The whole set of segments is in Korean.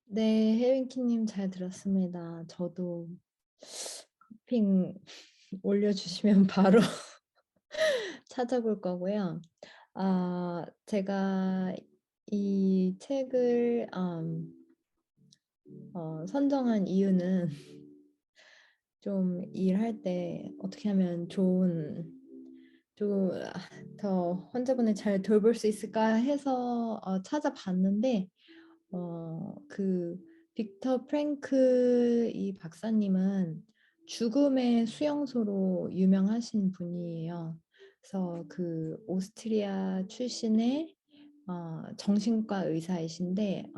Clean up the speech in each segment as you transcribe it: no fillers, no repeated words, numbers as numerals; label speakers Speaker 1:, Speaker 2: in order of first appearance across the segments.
Speaker 1: 네, 혜린키님 잘 들었습니다. 저도 핑 올려주시면 바로 찾아볼 거고요. 제가 이 책을 선정한 이유는 좀 일할 때 어떻게 하면 좀 더 환자분을 잘 돌볼 수 있을까 해서 찾아봤는데 그 빅터 프랭크 이 박사님은 죽음의 수용소로 유명하신 분이에요. 그래서 그 오스트리아 출신의 정신과 의사이신데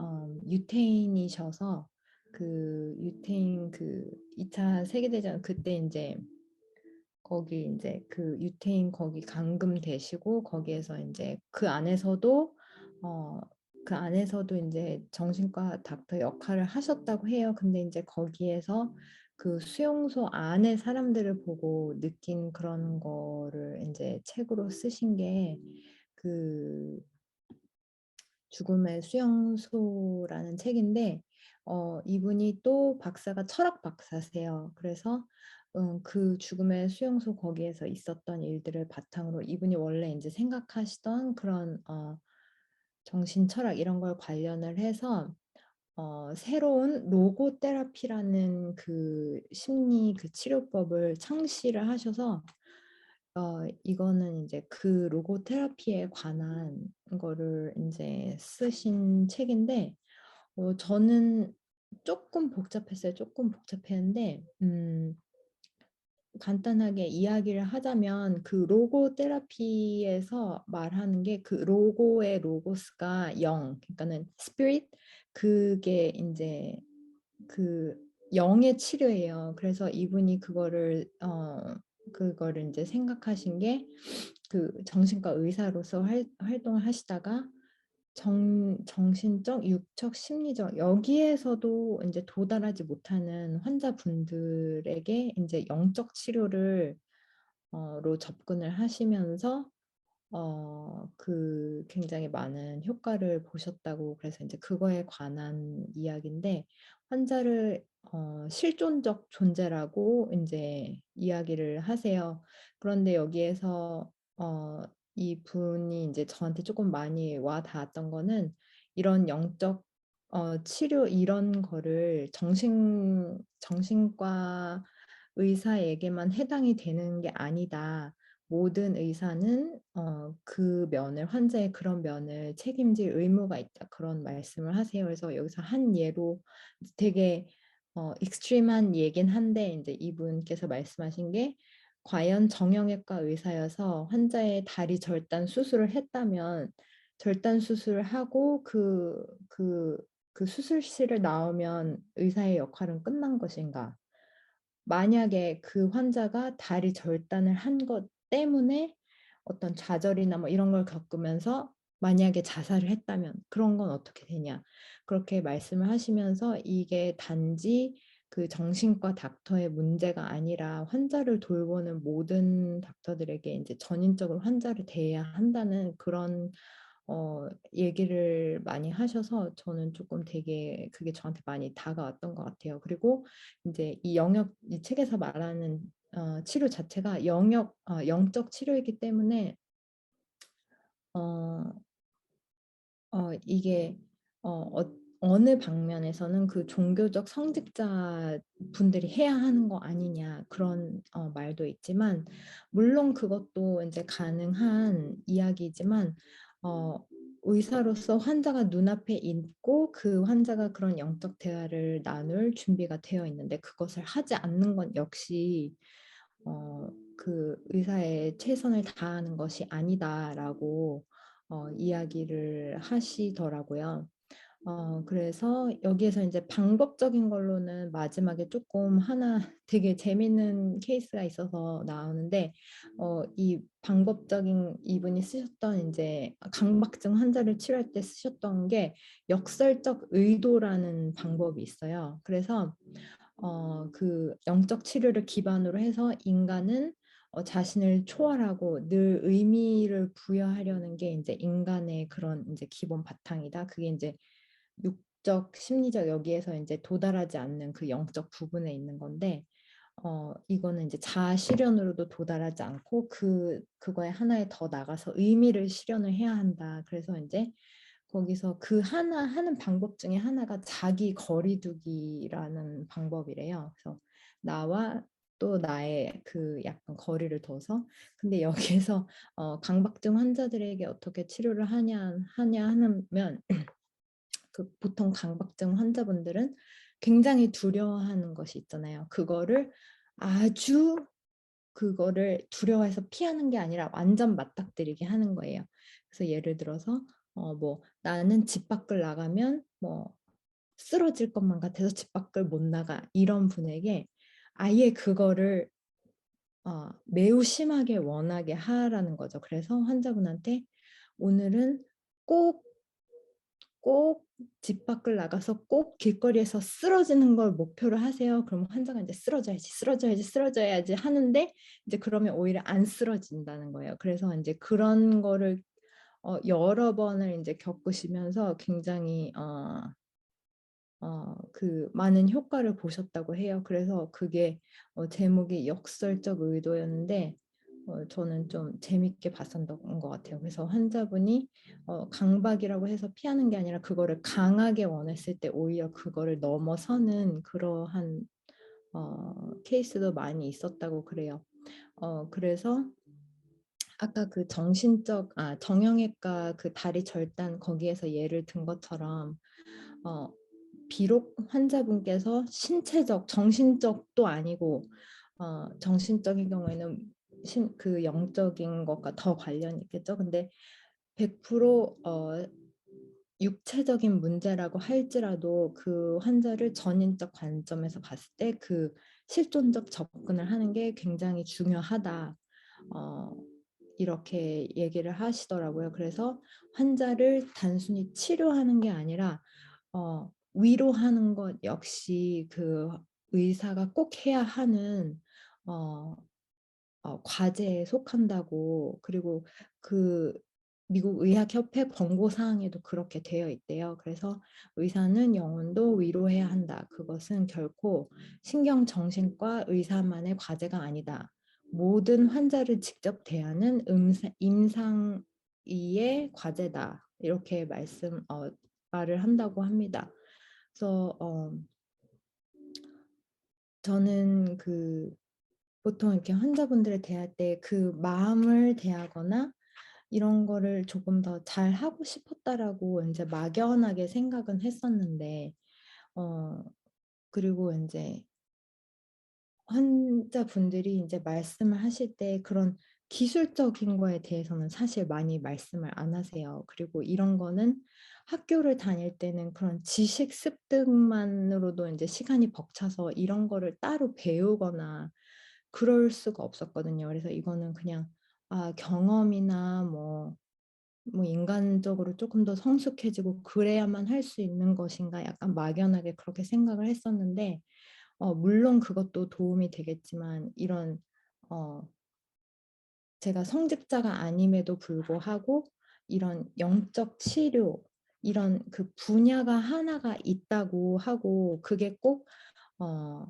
Speaker 1: 유태인이셔서 그 유태인 그 2차 세계대전 그때 이제 거기 이제 그 유태인 거기 감금되시고 거기에서 이제 어 그 안에서도 이제 정신과 닥터 역할을 하셨다고 해요. 근데 이제 거기에서 그 수용소 안에 사람들을 보고 느낀 그런 거를 이제 책으로 쓰신 게 그 죽음의 수용소라는 책인데 이분이 또 박사가 철학 박사세요. 그래서 그 죽음의 수용소 거기에서 있었던 일들을 바탕으로 이분이 원래 이제 생각하시던 그런 정신 철학 이런 걸 관련을 해서 새로운 로고 테라피라는 그 심리 그 치료법을 창시를 하셔서 이거는 이제 그 로고 테라피에 관한 거를 이제 쓰신 책인데 저는 조금 복잡했어요. 조금 복잡했는데 간단하게 이야기를 하자면 그 로고 테라피에서 말하는 게 그 로고의 로고스가 영, 그러니까는 스피릿 그게 이제 그 영의 치료예요. 그래서 이분이 그거를 이제 생각하신 게 그 정신과 의사로서 활동을 하시다가 정신적, 육적, 심리적 여기에서도 이제 도달하지 못하는 환자분들에게 이제 영적 치료를 로 접근을 하시면서 그 굉장히 많은 효과를 보셨다고 그래서 이제 그거에 관한 이야기인데 환자를 실존적 존재라고 이제 이야기를 하세요. 그런데 여기에서 이 분이 이제 저한테 조금 많이 와 닿았던 거는 이런 영적 치료 이런 거를 정신과 의사에게만 해당이 되는 게 아니다. 모든 의사는 그 면을 환자의 그런 면을 책임질 의무가 있다. 그런 말씀을 하세요. 그래서 여기서 한 예로 되게 익스트림한 얘긴 한데 이제 이분께서 말씀하신 게 과연 정형외과 의사여서 환자의 다리 절단 수술을 했다면 절단 수술을 하고 그 수술실을 나오면 의사의 역할은 끝난 것인가? 만약에 그 환자가 다리 절단을 한 것 때문에 어떤 좌절이나 뭐 이런 걸 겪으면서 만약에 자살을 했다면 그런 건 어떻게 되냐. 그렇게 말씀을 하시면서 이게 단지 그 정신과 닥터의 문제가 아니라 환자를 돌보는 모든 닥터들에게 이제 전인적으로 환자를 대해야 한다는 그런 얘기를 많이 하셔서 저는 조금 되게 그게 저한테 많이 다가왔던 것 같아요. 그리고 이제 이 책에서 말하는 치료 자체가 영적 치료이기 때문에 어, 이게 어느 방면에서는 그 종교적 성직자 분들이 해야 하는 거 아니냐 그런 말도 있지만 물론 그것도 이제 가능한 이야기지만 어, 의사로서 환자가 눈앞에 있고 그 환자가 그런 영적 대화를 나눌 준비가 되어 있는데 그것을 하지 않는 건 역시 그 의사의 최선을 다하는 것이 아니다라고 이야기를 하시더라고요. 그래서 여기에서 이제 방법적인 걸로는 마지막에 조금 하나 되게 재밌는 케이스가 있어서 나오는데, 이 방법적인 이분이 쓰셨던 이제 강박증 환자를 치료할 때 쓰셨던 게 역설적 의도라는 방법이 있어요. 그래서 그 영적 치료를 기반으로 해서 인간은 자신을 초월하고 늘 의미를 부여하려는 게 이제 인간의 그런 이제 기본 바탕이다. 그게 이제 영적, 심리적 여기에서 이제 도달하지 않는 그 영적 부분에 있는 건데 이거는 이제 자아 실현으로도 도달하지 않고 그거에 하나에 더 나가서 의미를 실현을 해야 한다. 그래서 이제 거기서 그 하나 하는 방법 중에 하나가 자기 거리두기라는 방법이래요. 그래서 나와 또 나의 그 약간 거리를 둬서 근데 여기에서 강박증 환자들에게 어떻게 치료를 하냐 하면 그 보통 강박증 환자분들은 굉장히 두려워하는 것이 있잖아요. 아주 그거를 두려워해서 피하는 게 아니라 완전 맞닥뜨리게 하는 거예요. 그래서 예를 들어서 뭐 나는 집 밖을 나가면 뭐 쓰러질 것만 같아서 집 밖을 못 나가 이런 분에게 아예 그거를 매우 심하게 원하게 하라는 거죠. 그래서 환자분한테 오늘은 꼭 꼭 집 밖을 나가서 꼭 길거리에서 쓰러지는 걸 목표로 하세요. 그럼 환자가 이제 쓰러져야지, 쓰러져야지, 쓰러져야지 하는데 이제 그러면 오히려 안 쓰러진다는 거예요. 그래서 이제 그런 거를 여러 번을 이제 겪으시면서 굉장히 그 많은 효과를 보셨다고 해요. 그래서 그게 제목이 역설적 의도였는데 저는 좀 재밌게 봤었던 것 같아요. 그래서 환자분이 강박이라고 해서 피하는 게 아니라 그거를 강하게 원했을 때 오히려 그거를 넘어서는 그러한 케이스도 많이 있었다고 그래요. 그래서 아까 그 정형외과 그 다리 절단 거기에서 예를 든 것처럼 어, 비록 환자분께서 신체적, 정신적도 아니고 정신적인 경우에는 그 영적인 것과 더 관련이 있겠죠. 근데 100% 육체적인 문제라고 할지라도 그 환자를 전인적 관점에서 봤을 때 그 실존적 접근을 하는 게 굉장히 중요하다. 어, 이렇게 얘기를 하시더라고요. 그래서 환자를 단순히 치료하는 게 아니라 위로하는 것 역시 그 의사가 꼭 해야 하는 어, 과제에 속한다고 그리고 그 미국 의학협회 권고 사항에도 그렇게 되어 있대요. 그래서 의사는 영혼도 위로해야 한다. 그것은 결코 신경정신과 의사만의 과제가 아니다. 모든 환자를 직접 대하는 임상의의 과제다. 이렇게 말을 한다고 합니다. 그래서 저는 보통 이렇게 환자분들을 대할 때 그 마음을 대하거나 이런 거를 조금 더 잘하고 싶었다라고 이제 막연하게 생각은 했었는데 어 그리고 이제 환자분들이 이제 말씀을 하실 때 그런 기술적인 거에 대해서는 사실 많이 말씀을 안 하세요. 그리고 이런 거는 학교를 다닐 때는 그런 지식 습득만으로도 이제 시간이 벅차서 이런 거를 따로 배우거나 그럴 수가 없었거든요. 그래서 이거는 그냥 경험이나 뭐 인간적으로 조금 더 성숙해지고 그래야만 할 수 있는 것인가 약간 막연하게 그렇게 생각을 했었는데 물론 그것도 도움이 되겠지만 이런 어, 제가 성직자가 아님에도 불구하고 이런 영적 치료 이런 그 분야가 하나가 있다고 하고 그게 꼭 어,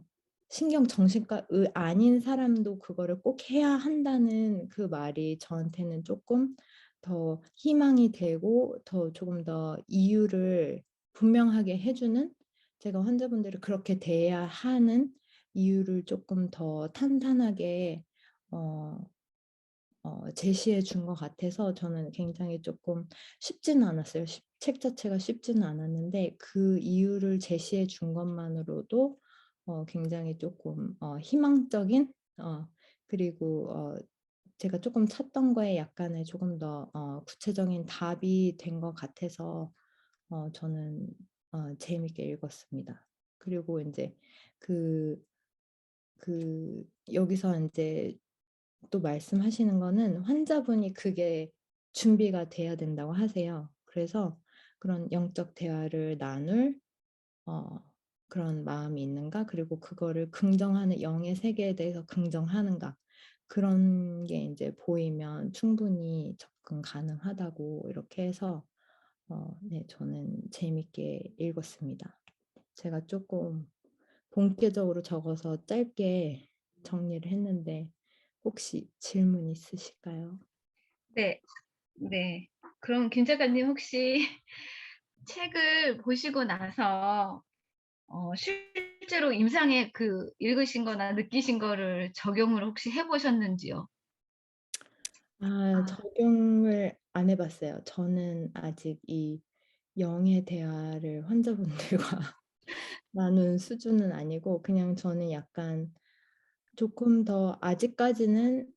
Speaker 1: 신경 정신과 아닌 사람도 그거를 꼭 해야 한다는 그 말이 저한테는 조금 더 희망이 되고 더 조금 더 이유를 분명하게 해주는 제가 환자분들을 그렇게 대해야 하는 이유를 조금 더 탄탄하게 어, 제시해 준 것 같아서 저는 굉장히 조금 쉽지는 않았어요. 책 자체가 쉽지는 않았는데 그 이유를 제시해 준 것만으로도 굉장히 조금 희망적인 그리고 제가 조금 찾던 거에 약간의 조금 더 구체적인 답이 된 것 같아서 저는 재밌게 읽었습니다. 그리고 이제 그, 여기서 이제 또 말씀하시는 거는 환자분이 그게 준비가 돼야 된다고 하세요. 그래서 그런 영적 대화를 나눌 어, 그런 마음이 있는가? 그리고 그거를 긍정하는 영의 세계에 대해서 긍정하는가? 그런 게 이제 보이면 충분히 접근 가능하다고 이렇게 해서 네, 저는 재밌게 읽었습니다. 제가 조금 본격적으로 적어서 짧게 정리를 했는데 혹시 질문 있으실까요?
Speaker 2: 네. 네. 그럼 김 작가님 혹시 책을 보시고 나서 실제로 임상에 그 읽으신 거나 느끼신 거를 적용을 혹시 해 보셨는지요? 아.
Speaker 1: 적용을 안 해봤어요. 저는 아직 이 영의 대화를 환자분들과 나눈 수준은 아니고 그냥 저는 약간 조금 더 아직까지는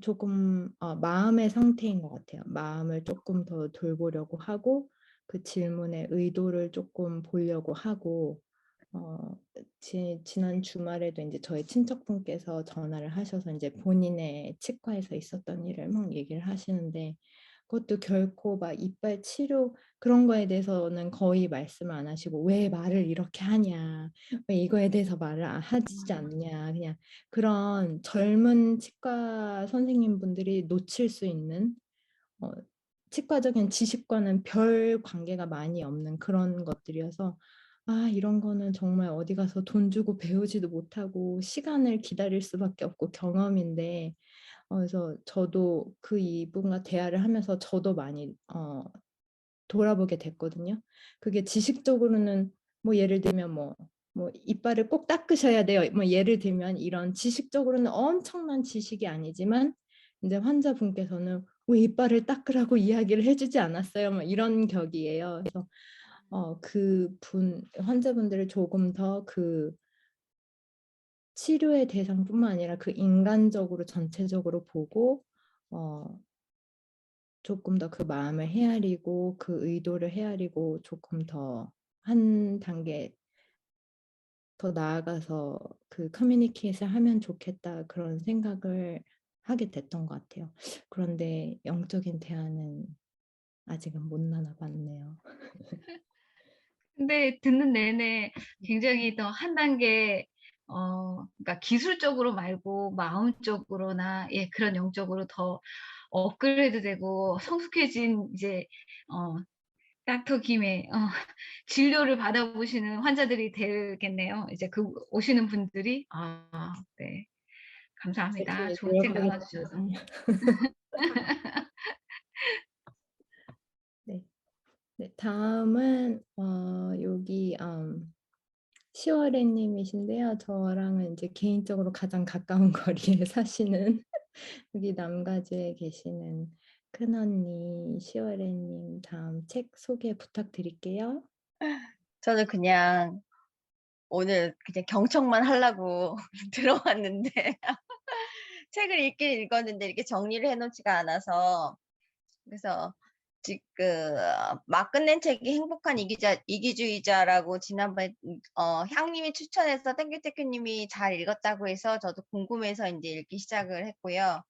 Speaker 1: 조금 마음의 상태인 것 같아요. 마음을 조금 더 돌보려고 하고 그 질문의 의도를 조금 보려고 하고 어, 지난 주말에도 이제 저희 친척분께서 전화를 하셔서 이제 본인의 치과에서 있었던 일을 막 얘기를 하시는데 그것도 결코 막 이빨 치료 그런 거에 대해서는 거의 말씀을 안 하시고 왜 말을 이렇게 하냐, 왜 이거에 대해서 말을 하지 않냐, 그냥 그런 젊은 치과 선생님분들이 놓칠 수 있는 어, 치과적인 지식과는 별 관계가 많이 없는 그런 것들이어서 이런 거는 정말 어디 가서 돈 주고 배우지도 못하고 시간을 기다릴 수밖에 없고 경험인데 그래서 저도 그 이분과 대화를 하면서 저도 많이 돌아보게 됐거든요. 그게 지식적으로는 뭐 예를 들면 뭐 이빨을 꼭 닦으셔야 돼요. 뭐 예를 들면 이런 지식적으로는 엄청난 지식이 아니지만 이제 환자분께서는 왜 이빨을 닦으라고 이야기를 해주지 않았어요? 뭐 이런 격이에요. 그래서 그분 환자분들을 조금 더 그 치료의 대상뿐만 아니라 그 인간적으로 전체적으로 보고 어, 조금 더 그 마음을 헤아리고 그 의도를 헤아리고 조금 더 한 단계 더 나아가서 그 커뮤니케이션 하면 좋겠다 그런 생각을 하게 됐던 것 같아요. 그런데 영적인 대화는 아직은 못 나눠봤네요.
Speaker 2: 근데 듣는 내내 굉장히 더 한 단계 그러니까 기술적으로 말고 마음적으로나 예 그런 영적으로 더 업그레이드 되고 성숙해진 이제 어 닥터 김의 진료를 받아보시는 환자들이 되겠네요. 이제 그 오시는 분들이. 아 네. 감사합니다.
Speaker 1: 열심히
Speaker 2: 좋은 책 나눠
Speaker 1: 노력하겠습니다.
Speaker 2: 주셔서.
Speaker 1: 네. 네, 다음은 여기 시월애님이신데요. 저랑은 이제 개인적으로 가장 가까운 거리에 사시는 여기 남가주에 계시는 큰언니 시월애님 다음 책 소개 부탁드릴게요.
Speaker 3: 저는 그냥 오늘 그냥 경청만 하려고 들어왔는데 책을 읽긴 읽었는데 이렇게 정리를 해 놓지가 않아서 그래서 지금 막 끝낸 책이 행복한 이기주의자라고 지난번에 향님이 추천해서 땡큐땡큐 님이 잘 읽었다고 해서 저도 궁금해서 인제 읽기 시작을 했고요.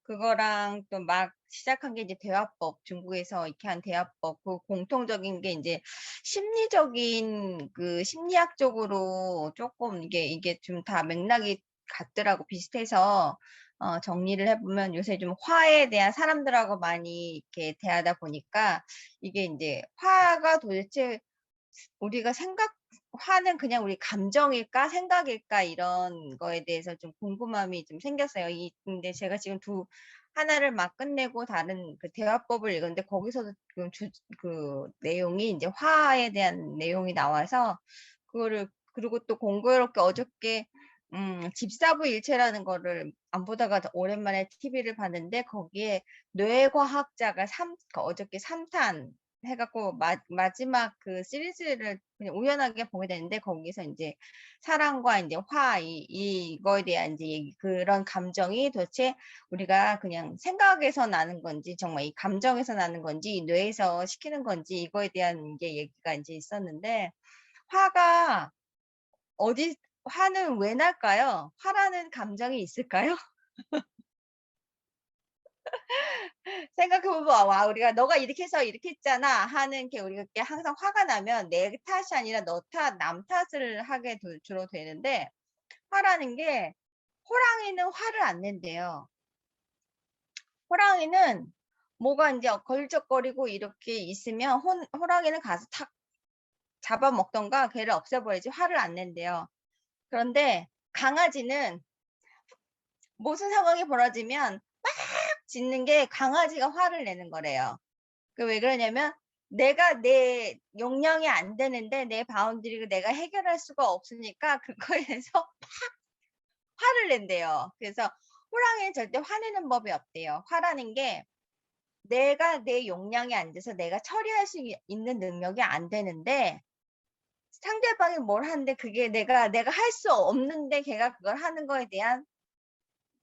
Speaker 3: 그거랑 또 막 시작한 게 이제 대화법, 중국에서 익히 한 대화법 그 공통적인 게 인제 심리적인 그 심리학적으로 쪼끔 이게 좀 다 맥락이 같더라고 비슷해서 정리를 해 보면 요새 좀 화에 대한 사람들하고 많이 이렇게 대하다 보니까 이게 인제 화가 도대체 우리가 생각 화는 그냥 우리 감정일까 생각일까 이런 거에 대해서 좀 궁금함이 좀 생겼어요. 근데 제가 지금 하나를 막 끝내고 다른 그 대화법을 읽었는데 거기서도 지금 그 내용이 인제 화에 대한 내용이 나와서 그거를 그리고 또 공교롭게 어저께 집사부 일체라는 거를 안 보다가 오랜만에 TV를 봤는데 거기에 뇌과학자가 어저께 3탄 해 갖고 마지막 그 시리즈를 그냥 우연하게 보게 됐는데 거기서 인제 사랑과 인제 화 이거에 대한 인제 그런 감정이 도대체 우리가 그냥 생각에서 나는 건지 정말 이 감정에서 나는 건지 이 뇌에서 시키는 건지 이거에 대한 게 얘기가 인제 있었는데 화가 어디 화는 왜 날까요? 화라는 감정이 있을까요? 생각해 보면 와 우리가 "너가 이렇게 해서 이렇게 했잖아." 하는 게 우리가 이렇게 항상 화가 나면 내 탓이 아니라 너 탓, 남 탓을 하게 주로 되는데 화라는 게 호랑이는 화를 안 낸대요. 호랑이는 뭐가 이제 걸적거리고 이렇게 있으면 호랑이는 가서 탁 잡아먹던가 걔를 없애버리지 화를 안 낸대요. 그런데 강아지는 무슨 상황이 벌어지면 막 짖는 게 강아지가 화를 내는 거래요. 그 왜 그러냐면 내가 내 용량이 안 되는데 내 바운드리를 내가 해결할 수가 없으니까 그거에 대해서 화를 낸대요. 그래서 호랑이는 절대 화내는 법이 없대요. 화라는 게 내가 내 용량이 안 돼서 내가 처리할 수 있는 능력이 안 되는데 상대방이 뭘 하는데 그게 내가 할 수 없는데 걔가 그걸 하는 거에 대한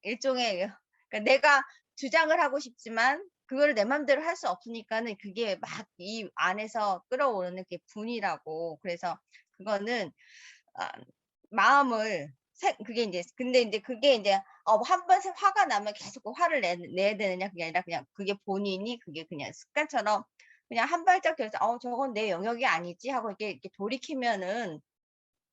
Speaker 3: 일종의 그러니까 내가 주장을 하고 싶지만 그거를 내 맘대로 할 수 없으니까는 그게 막 이 안에서 끌어오르는 게 분이라고. 그래서 그거는 마음을 그게 인제 근데 인제 그게 인제 한 번 화가 나면 계속 그 화를 내야 되느냐 그게 아니라 그냥 그게 본인이 그게 그냥 습관처럼 그냥 한 발짝 들여서 '저건 내 영역이 아니지.' 하고 이렇게 돌이키면은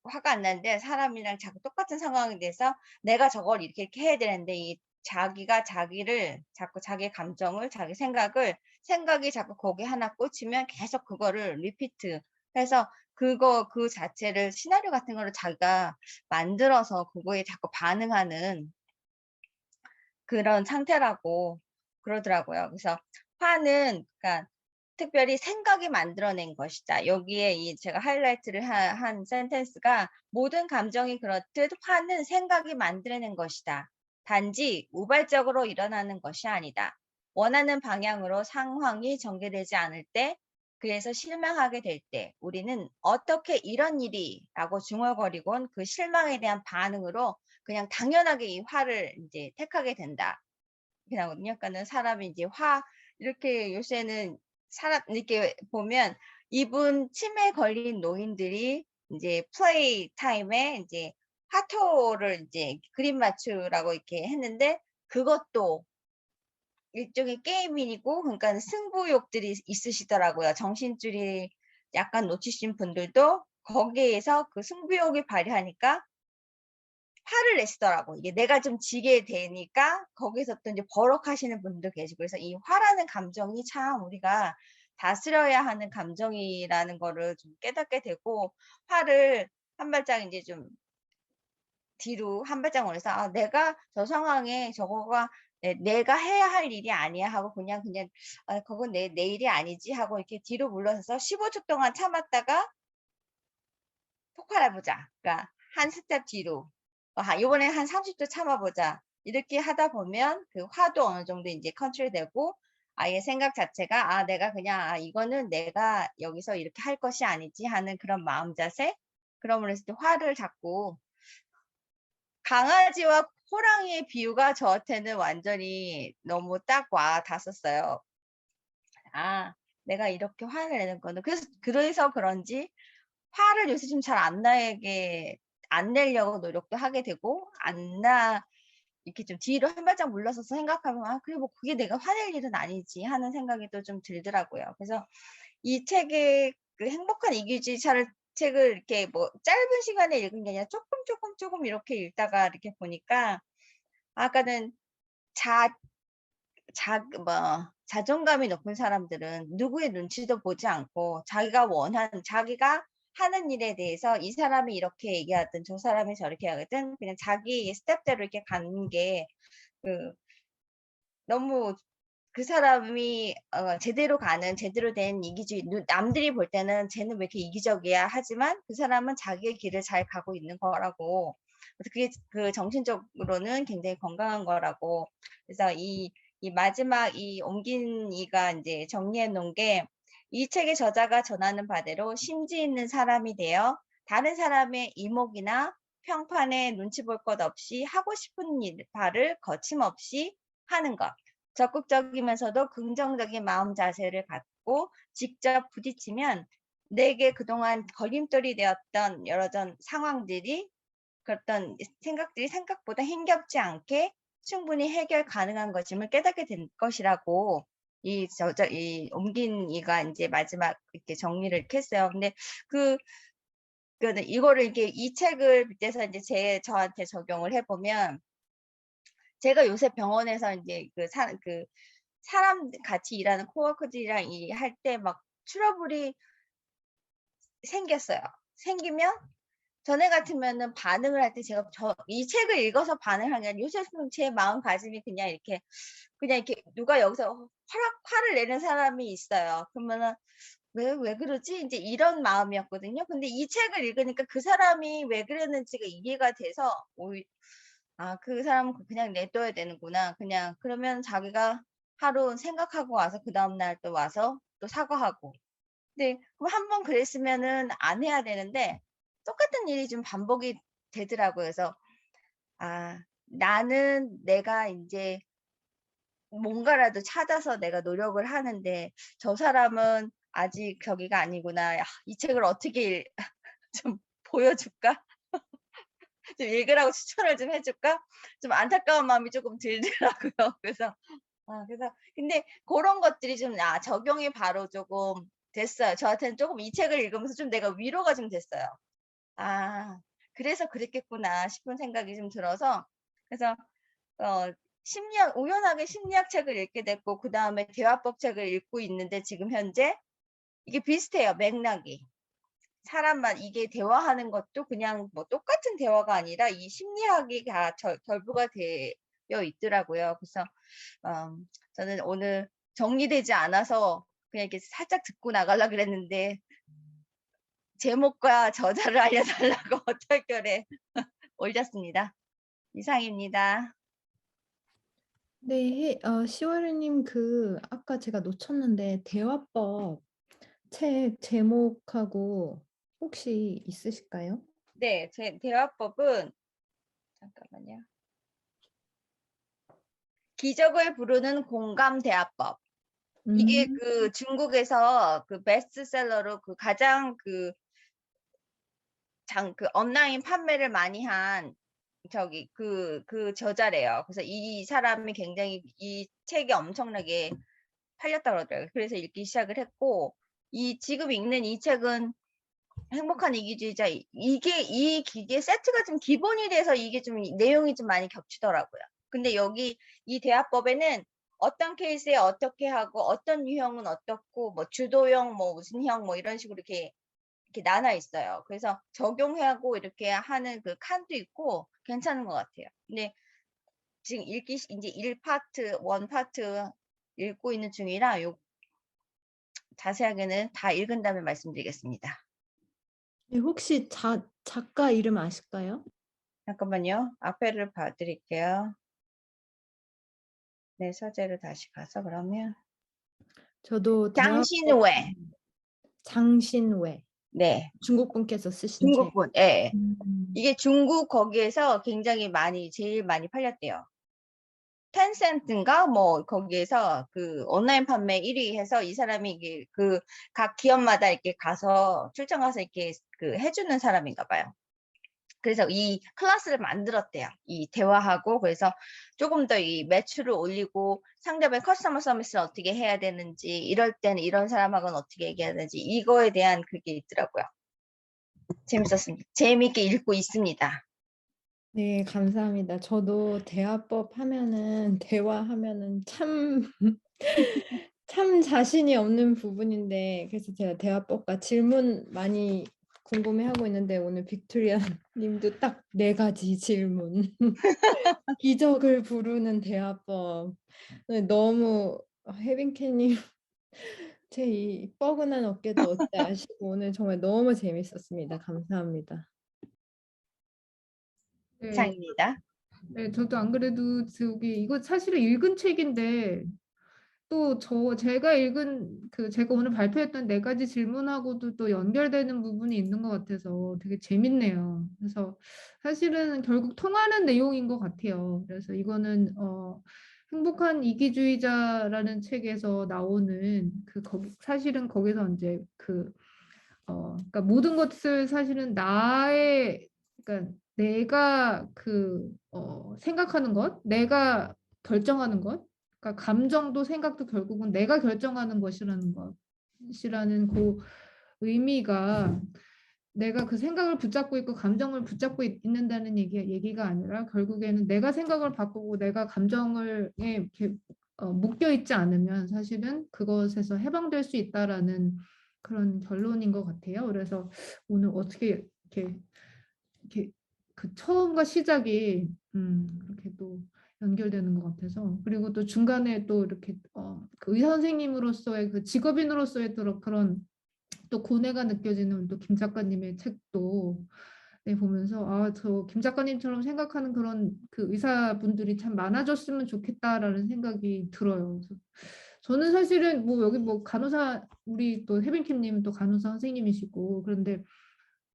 Speaker 3: 화가 안 나는데 사람이랑 자꾸 똑같은 상황이 돼서 내가 저걸 이렇게 해야 되는데 이 자기가 자기를 자꾸 자기의 감정을 자기 생각이 자꾸 거기에 하나 꽂히면 계속 그거를 리피트 해서 그 자체를 시나리오 같은 거를 자기가 만들어서 그거에 자꾸 반응하는 그런 상태라고 그러더라고요. 그래서 화는 그러니까 특별히 생각이 만들어낸 것이다. 여기에 이 제가 하이라이트를 한 센텐스가 모든 감정이 그렇듯 화는 생각이 만들어낸 것이다. 단지 우발적으로 일어나는 것이 아니다. 원하는 방향으로 상황이 전개되지 않을 때, 그래서 실망하게 될 때, 우리는 어떻게 이런 일이 라고 중얼거리곤 그 실망에 대한 반응으로 그냥 당연하게 이 화를 이제 택하게 된다. 이렇게 나오거든요. 그러니까는 사람이 이제 이렇게 요새는 사람 이렇게 보면 이분 치매에 걸린 노인들이 이제 플레이 타임에 이제 화토를 이제 그림 맞추라고 이렇게 했는데 그것도 일종의 게임이고 그러니까 승부욕들이 있으시더라고요. 정신줄이 약간 놓치신 분들도 거기에서 그 승부욕이 발휘하니까 화를 내시더라고. 이게 내가 좀 지게 되니까 거기서 또 이제 버럭하시는 분도 계시고 그래서 이 화라는 감정이 참 우리가 다스려야 하는 감정이라는 거를 좀 깨닫게 되고 화를 한 발짝 인제 좀 뒤로 한 발짝 올려서 '아 내가 저 상황에 저거가 내가 해야 할 일이 아니야.' 하고 그냥 '아 그건 내 일이 아니지.' 하고 이렇게 뒤로 물러서서 15초 동안 참았다가 폭발해 보자. 그러니까 한 스텝 뒤로. 요번에 한 30초 참아 보자. 이렇게 하다 보면 그 화도 어느 정도 인제 컨트롤되고 아예 생각 자체가 '아 내가 그냥 이거는 내가 여기서 이렇게 할 것이 아니지.' 하는 그런 마음 자세. 그럼으로 해서 화를 자꾸 강아지와 호랑이의 비유가 저한테는 완전히 너무 딱 와 닿았었어요. 아 내가 이렇게 화를 내는 거는 그래서 그런지 화를 요새 좀 잘 안 내려고 노력도 하게 되고 이렇게 좀 뒤로 한 발짝 물러서서 생각하면 '아 그래 뭐 그게 내가 화낼 일은 아니지.' 하는 생각이 또 좀 들더라고요. 그래서 이 책의 그 행복한 이기주의차를 책을 이렇게 뭐 짧은 시간에 읽은 게 아니라 쪼끔 이렇게 읽다가 이렇게 보니까 아까는 자 자존감이 높은 사람들은 누구의 눈치도 보지 않고 자기가 하는 일에 대해서 이 사람이 이렇게 얘기하든 저 사람이 저렇게 하든 그냥 자기 스텝대로 이렇게 가는 게 그 너무 그 사람이 제대로 된 이기주의 남들이 볼 때는 '쟤는 왜 이렇게 이기적이야.' 하지만 그 사람은 자기의 길을 잘 가고 있는 거라고. 그래서 그게 그 정신적으로는 굉장히 건강한 거라고. 그래서 이 마지막 이 옮긴 이가 인제 정리해 놓은 게 이 책의 저자가 전하는 바대로 심지 있는 사람이 되어 다른 사람의 이목이나 평판에 눈치 볼 것 없이 하고 싶은 바를 거침없이 하는 것. 적극적이면서도 긍정적인 마음 자세를 갖고 직접 부딪히면 내게 그동안 걸림돌이 되었던 여러 상황들이 그랬던 생각들이 생각보다 힘겹지 않게 충분히 해결 가능한 것임을 깨닫게 된 것이라고 이 옮긴 이가 인제 마지막 이렇게 정리를 이렇게 했어요. 근데 그 이거를 이렇게 이 책을 빗대서 인제 저한테 적용을 해 보면 제가 요새 병원에서 인제 사람 같이 일하는 코워커들이랑 할 때 막 트러블이 생겼어요. 생기면 전에 같으면은 반응을 할 때 제가 이 책을 읽어서 반응을 하는 게 아니라 요새는 제 마음가짐이 그냥 이렇게 누가 여기서 화를 내는 사람이 있어요. 그러면은 왜 그러지? 이제 이런 마음이었거든요. 근데 이 책을 읽으니까 그 사람이 왜 그랬는지가 이해가 돼서 그 사람은 그냥 내둬야 되는구나. 그냥 그러면 자기가 하루 생각하고 와서 그 다음날 또 와서 또 사과하고. 네, 그럼 한 번 그랬으면은 안 해야 되는데 똑같은 일이 좀 반복이 되더라고요. 그래서 나는 내가 이제 뭔가라도 찾아서 내가 노력을 하는데 저 사람은 아직 저기가 아니구나. 이 책을 어떻게 좀 보여줄까? 좀 읽으라고 추천을 좀 해줄까? 좀 안타까운 마음이 조금 들더라고요. 그래서 근데 그런 것들이 좀 적용이 바로 조금 됐어요. 저한테는 조금 이 책을 읽으면서 좀 내가 위로가 좀 됐어요. 그래서 그랬겠구나 싶은 생각이 좀 들어서 그래서 우연하게 심리학 책을 읽게 됐고 그다음에 대화법 책을 읽고 있는데 지금 현재 이게 비슷해요. 맥락이. 사람만 이게 대화하는 것도 그냥 뭐 똑같은 대화가 아니라 이 심리학이 다 결부가 되어 있더라고요. 그래서 저는 오늘 정리되지 않아서 그냥 이렇게 살짝 듣고 나가려고 그랬는데 제목과 저자를 알려달라고 어떨결에 올렸습니다. 이상입니다.
Speaker 1: 네, 시월님 아까 제가 놓쳤는데 대화법 책 제목하고 혹시 있으실까요?
Speaker 3: 네, 제 대화법은 잠깐만요. 기적을 부르는 공감 대화법. 이게
Speaker 1: 음,
Speaker 3: 중국에서 베스트셀러로 가장 온라인 판매를 많이 한 저자래요. 그래서 이 사람이 굉장히 이 책이 엄청나게 팔렸다고 그러더라고요. 그래서 읽기 시작을 했고, 지금 읽는 이 책은 행복한 이기주의자, 이게 세트가 좀 기본이 돼서 이게 좀 내용이 좀 많이 겹치더라고요. 근데 여기 이 대화법에는 어떤 케이스에 어떻게 하고, 어떤 유형은 어떻고, 뭐 주도형, 뭐 무슨 형, 뭐 이런 식으로 이렇게 나눠 있어요. 그래서 적용하고 이렇게 하는 칸도 있고 괜찮은 것 같아요. 근데 지금 이제 1파트, 1파트 읽고 있는 중이라 자세하게는 다 읽은 다음에 말씀드리겠습니다.
Speaker 1: 네, 혹시 작가 이름 아실까요?
Speaker 3: 잠깐만요. 앞에를 봐드릴게요. 네, 서재를 다시 가서 그러면
Speaker 1: 저도 대화법
Speaker 3: 장신외.
Speaker 1: 장신외
Speaker 3: 네,
Speaker 1: 중국 분께서 쓰신 책.
Speaker 3: 중국분. 예.
Speaker 1: 음.
Speaker 3: 이게 중국 거기에서 굉장히 제일 많이 팔렸대요. 텐센트인가 뭐 거기에서 온라인 판매 1위 해서 이 사람이 이게 각 기업마다 이렇게 가서 출장 가서 이렇게 해주는 사람인가 봐요. 그래서 이 클래스를 만들었대요. 이 대화하고 그래서 조금 더 이 매출을 올리고 상대방의 커스터머 서비스를 어떻게 해야 되는지 이럴 때는 이런 사람하고는 어떻게 얘기해야 되는지 이거에 대한 그게 있더라고요. 재밌었습니다. 재미있게 읽고 있습니다.
Speaker 1: 네, 감사합니다. 저도 대화하면은 참 자신이 없는 부분인데, 그래서 제가 대화법과 질문 많이 궁금해하고 있는데, 오늘 빅토리아 님도 딱 4가지 질문. 기적을 부르는 대화법. 네, 너무 혜빈캐님 제 이 뻐근한 어깨도 어찌아시고 오늘 정말 너무 재밌었습니다. 감사합니다.
Speaker 4: 네,
Speaker 3: 이상입니다.
Speaker 4: 네, 저도 안 그래도 이거 사실은 읽은 책인데 또 제가 읽은 제가 오늘 발표했던 4가지 질문하고도 또 연결되는 부분이 있는 것 같아서 되게 재밌네요. 그래서 사실은 결국 통하는 내용인 것 같아요. 그래서 이거는 행복한 이기주의자라는 책에서 나오는 사실은 거기서 이제 그러니까 모든 것을 사실은 그러니까 내가 생각하는 것, 내가 결정하는 것, 그러니까 감정도 생각도 결국은 내가 결정하는 것이라는 그 의미가 내가 그 생각을 붙잡고 있고 감정을 붙잡고 있는다는 얘기가 아니라 결국에는 내가 생각을 바꾸고 내가 감정을 이렇게 묶여 있지 않으면 사실은 그것에서 해방될 수 있다라는 그런 결론인 것 같아요. 그래서 오늘 어떻게 이렇게 그 처음과 시작이 이렇게 또 연결되는 것 같아서, 그리고 또 중간에 또 이렇게 그 의사 선생님으로서의 그 직업인으로서의 또 그런 또 고뇌가 느껴지는 또 김 작가님의 책도 네, 보면서 저 김 작가님처럼 생각하는 그런 그 의사분들이 참 많아졌으면 좋겠다라는 생각이 들어요. 그래서 저는 사실은 뭐 여기 뭐 간호사 우리 또 혜빈킴님 또 간호사 선생님이시고 그런데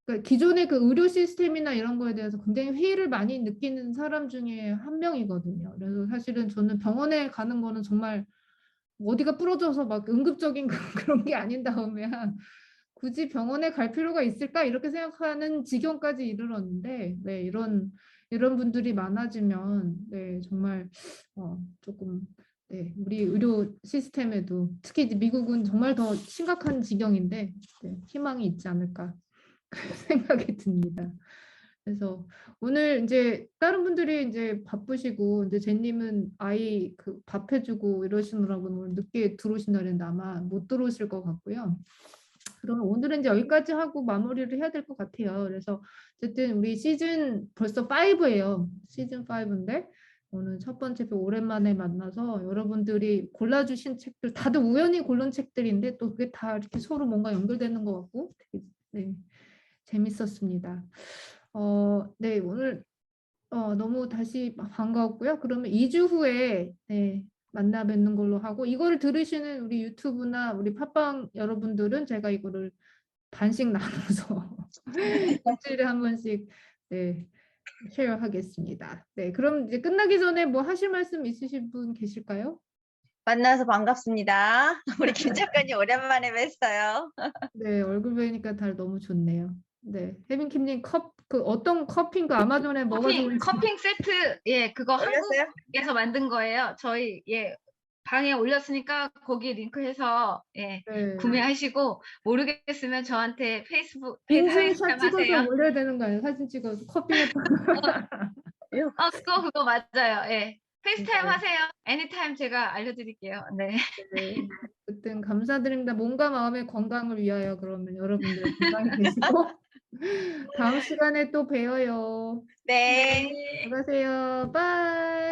Speaker 4: 그러니까 기존의 그 의료 시스템이나 이런 거에 대해서 굉장히 회의를 많이 느끼는 사람 중에 한 명이거든요. 그래서 사실은 저는 병원에 가는 거는 정말 어디가 부러져서 막 응급적인 그런 게 아닌 다음에야 굳이 병원에 갈 필요가 있을까 이렇게 생각하는 지경까지 이르렀는데 네, 이런 분들이 많아지면 네, 정말 조금 네, 우리 의료 시스템에도 특히 이제 미국은 정말 더 심각한 지경인데 네, 희망이 있지 않을까 생각이 듭니다. 그래서 오늘 이제 다른 분들이 이제 바쁘시고 이제 제님은 아이 그 밥 해주고 이러시느라고 오늘 늦게 들어오신 날인데 아마 못 들어오실 것 같고요. 그러면 오늘은 이제 여기까지 하고 마무리를 해야 될 것 같아요. 그래서 어쨌든 우리 시즌 벌써 5예요. 시즌 5인데 오늘 첫 번째 또 오랜만에 만나서 여러분들이 골라주신 책들 다들 우연히 고른 책들인데 또 그게 다 이렇게 서로 뭔가 연결되는 것 같고 되게 네, 재밌었습니다. 네, 오늘 너무 다시 반가웠고요. 그러면 2주 후에 네, 만나 뵙는 걸로 하고 이거를 들으시는 우리 유튜브나 우리 팟빵 여러분들은 제가 이거를 반씩 나눠서 일주일에 한 번씩 네, 쉐어하겠습니다. 네, 그럼 이제 끝나기 전에 뭐 하실 말씀 있으신 분 계실까요?
Speaker 3: 만나서 반갑습니다. 우리 김 작가님 오랜만에 뵀어요.
Speaker 4: 네, 얼굴 뵈니까 다 너무 좋네요. 네, 혜빈킴님 그 어떤 커피인가 아마존에 뭐가 좋은지
Speaker 2: 커핑 세트 예 그거
Speaker 3: 올렸어요?
Speaker 2: 한국에서 만든 거예요. 저희 예 방에 올렸으니까 거기 링크해서 예
Speaker 4: 네.
Speaker 2: 구매하시고 모르겠으면 저한테 페이스타임
Speaker 4: 인증샷 찍어서
Speaker 2: 하세요.
Speaker 4: 올려야 되는 거 아니에요? 사진 찍어서 커피가
Speaker 2: 그거 맞아요. 예. 페이스타임
Speaker 4: 네.
Speaker 2: 하세요. 애니타임 제가 알려드릴게요. 네.
Speaker 4: 네. 어쨌든 감사드립니다. 몸과 마음의 건강을 위하여 그러면 여러분들 건강히 계시고 다음 시간에 또 봬요.
Speaker 3: 네.
Speaker 2: 네.
Speaker 4: 들어가세요. 바이.